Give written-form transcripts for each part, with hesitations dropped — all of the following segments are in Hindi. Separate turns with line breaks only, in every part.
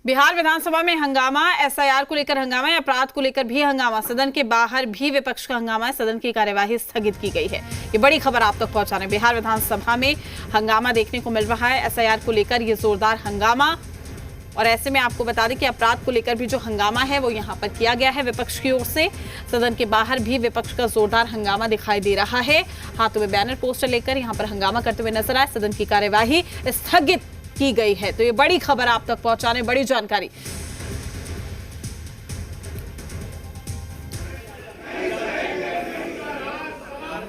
बिहार विधानसभा में हंगामा, एसआईआर को लेकर हंगामा या अपराध को लेकर भी हंगामा। सदन के बाहर भी विपक्ष का हंगामा है। सदन की कार्यवाही स्थगित की गई है। ये बड़ी खबर आप तक पहुंचा रहे हैं। बिहार विधानसभा में हंगामा देखने को मिल रहा है। एसआईआर को लेकर ये जोरदार हंगामा, और ऐसे में आपको बता दें कि अपराध को लेकर भी जो हंगामा है वो यहाँ पर किया गया है विपक्ष की ओर से। सदन के बाहर भी विपक्ष का जोरदार हंगामा दिखाई दे रहा है। हाथों में बैनर पोस्टर लेकर यहाँ पर हंगामा करते हुए नजर आए। सदन की कार्यवाही स्थगित की गई है। तो ये बड़ी खबर आप तक पहुंचाने, बड़ी जानकारी।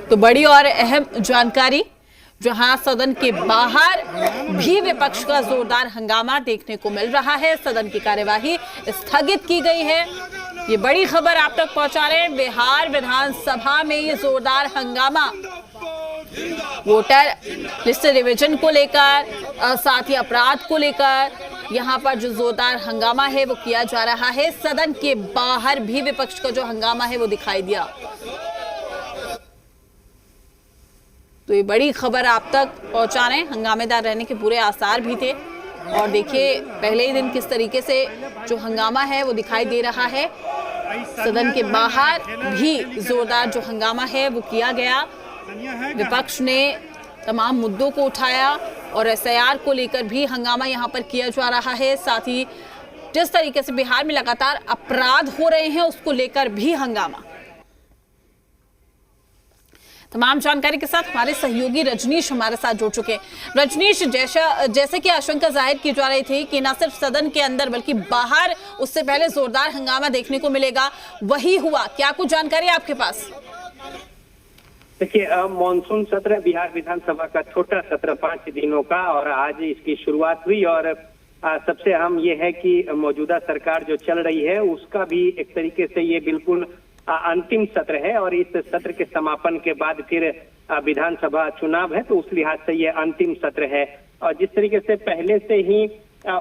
तो बड़ी और अहम जानकारी, जहां सदन के बाहर भी विपक्ष का जोरदार हंगामा देखने को मिल रहा है। सदन की कार्यवाही स्थगित की गई है। ये बड़ी खबर आप तक पहुंचा रहे हैं। बिहार विधानसभा में ये जोरदार हंगामा वोटर लिस्ट रिवीजन को लेकर, साथ ही अपराध को लेकर यहां पर जो जोरदार हंगामा है वो किया जा रहा है। सदन के बाहर भी विपक्ष का जो हंगामा है वो दिखाई दिया। तो ये बड़ी खबर आप तक पहुंचा रहे हैं। हंगामेदार रहने के पूरे आसार भी थे। और देखिए पहले ही दिन किस तरीके से जो हंगामा है वो दिखाई दे रहा है। सदन के बाहर भी जोरदार जो हंगामा है वो किया गया। विपक्ष ने तमाम मुद्दों को उठाया और एसआईआर को लेकर भी हंगामा यहां पर किया जा रहा है। साथ ही जिस तरीके से बिहार में लगातार अपराध हो रहे हैं उसको लेकर भी हंगामा। तमाम जानकारी के साथ हमारे सहयोगी रजनीश हमारे साथ जुड़ चुके हैं। रजनीश, जैसे कि आशंका जाहिर की जा रही थी कि न सिर्फ सदन के अंदर बल्कि बाहर उससे पहले जोरदार हंगामा देखने को मिलेगा, वही हुआ। क्या कुछ जानकारी आपके पास?
देखिए, मॉनसून सत्र बिहार विधानसभा का छोटा सत्र 5 दिनों का, और आज इसकी शुरुआत हुई। और सबसे अहम ये है कि मौजूदा सरकार जो चल रही है उसका भी एक तरीके से ये बिल्कुल अंतिम सत्र है। और इस सत्र के समापन के बाद फिर विधानसभा चुनाव है, तो उस लिहाज से ये अंतिम सत्र है। और जिस तरीके से पहले से ही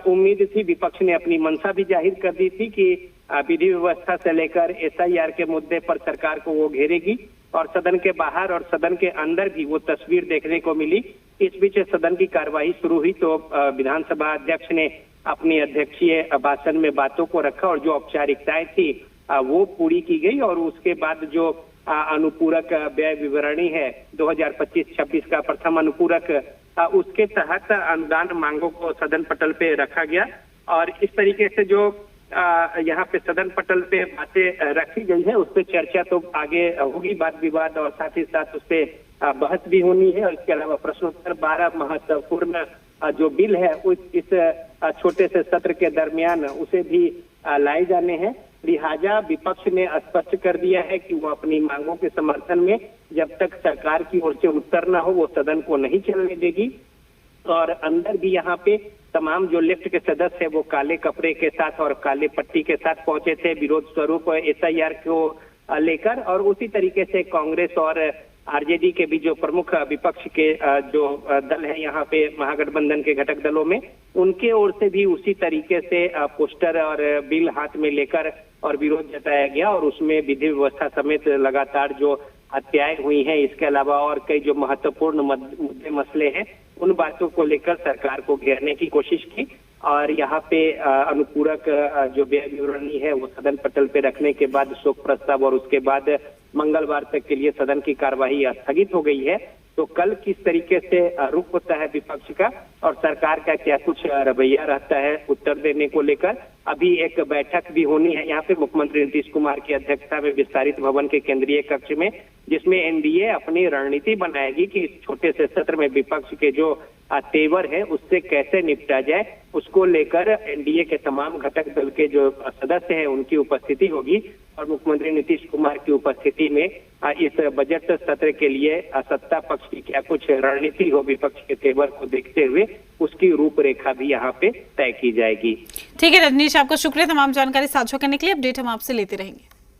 उम्मीद थी, विपक्ष ने अपनी मंशा भी जाहिर कर दी थी कि विधि व्यवस्था से लेकर एसआईआर के मुद्दे पर सरकार को वो घेरेगी, और सदन के बाहर और सदन के अंदर भी वो तस्वीर देखने को मिली। इस बीच सदन की कार्यवाही शुरू हुई तो विधानसभा अध्यक्ष ने अपनी अध्यक्षीय भाषण में बातों को रखा, और जो औपचारिकताएं थी वो पूरी की गई। और उसके बाद जो अनुपूरक व्यय विवरणी है 2025-26 का प्रथम अनुपूरक, उसके तहत अनुदान मांगों को सदन पटल पे रखा गया। और इस तरीके से जो यहाँ पे सदन पटल पे बातें रखी गई है उस पर चर्चा तो आगे होगी, वाद विवाद, और साथ ही साथ उस पर बहस भी होनी है। और इसके अलावा प्रश्नोत्तर 12 महत्वपूर्ण जो बिल है इस छोटे से सत्र के दरमियान उसे भी लाए जाने हैं। लिहाजा विपक्ष ने स्पष्ट कर दिया है कि वो अपनी मांगों के समर्थन में जब तक सरकार की ओर से उत्तर न हो वो सदन को नहीं चलने देगी। और अंदर भी यहाँ पे तमाम जो लेफ्ट के सदस्य है वो काले कपड़े के साथ और काले पट्टी के साथ पहुंचे थे विरोध स्वरूप एसआईआर को लेकर। और उसी तरीके से कांग्रेस और आरजेडी के भी जो प्रमुख विपक्ष के जो दल है यहाँ पे महागठबंधन के घटक दलों में, उनके ओर से भी उसी तरीके से पोस्टर और बिल हाथ में लेकर और विरोध जताया गया। और उसमें विधि व्यवस्था समेत लगातार जो हत्याएं हुई हैं, इसके अलावा और कई जो महत्वपूर्ण मुद्दे मसले हैं, उन बातों को लेकर सरकार को घेरने की कोशिश की। और यहाँ पे अनुपूरक जो व्यय विवरणी है वो सदन पटल पे रखने के बाद शोक प्रस्ताव, और उसके बाद मंगलवार तक के लिए सदन की कार्यवाही स्थगित हो गई है। तो कल किस तरीके से रुख होता है विपक्ष का और सरकार का क्या कुछ रवैया रहता है उत्तर देने को लेकर, अभी एक बैठक भी होनी है यहाँ पे मुख्यमंत्री नीतीश कुमार की अध्यक्षता में विस्तारित भवन के केंद्रीय कक्ष में, जिसमें एनडीए अपनी रणनीति बनाएगी कि इस छोटे से सत्र में विपक्ष के जो तेवर है उससे कैसे निपटा जाए। उसको लेकर एनडीए के तमाम घटक दल के जो सदस्य हैं उनकी उपस्थिति होगी, और मुख्यमंत्री नीतीश कुमार की उपस्थिति में इस बजट सत्र के लिए सत्ता पक्ष की क्या कुछ रणनीति हो विपक्ष के तेवर को देखते हुए, उसकी रूपरेखा भी यहाँ पे तय की जाएगी।
ठीक है रजनीश, आपका शुक्रिया तमाम जानकारी साझा करने के लिए। अपडेट हम आपसे लेते रहेंगे।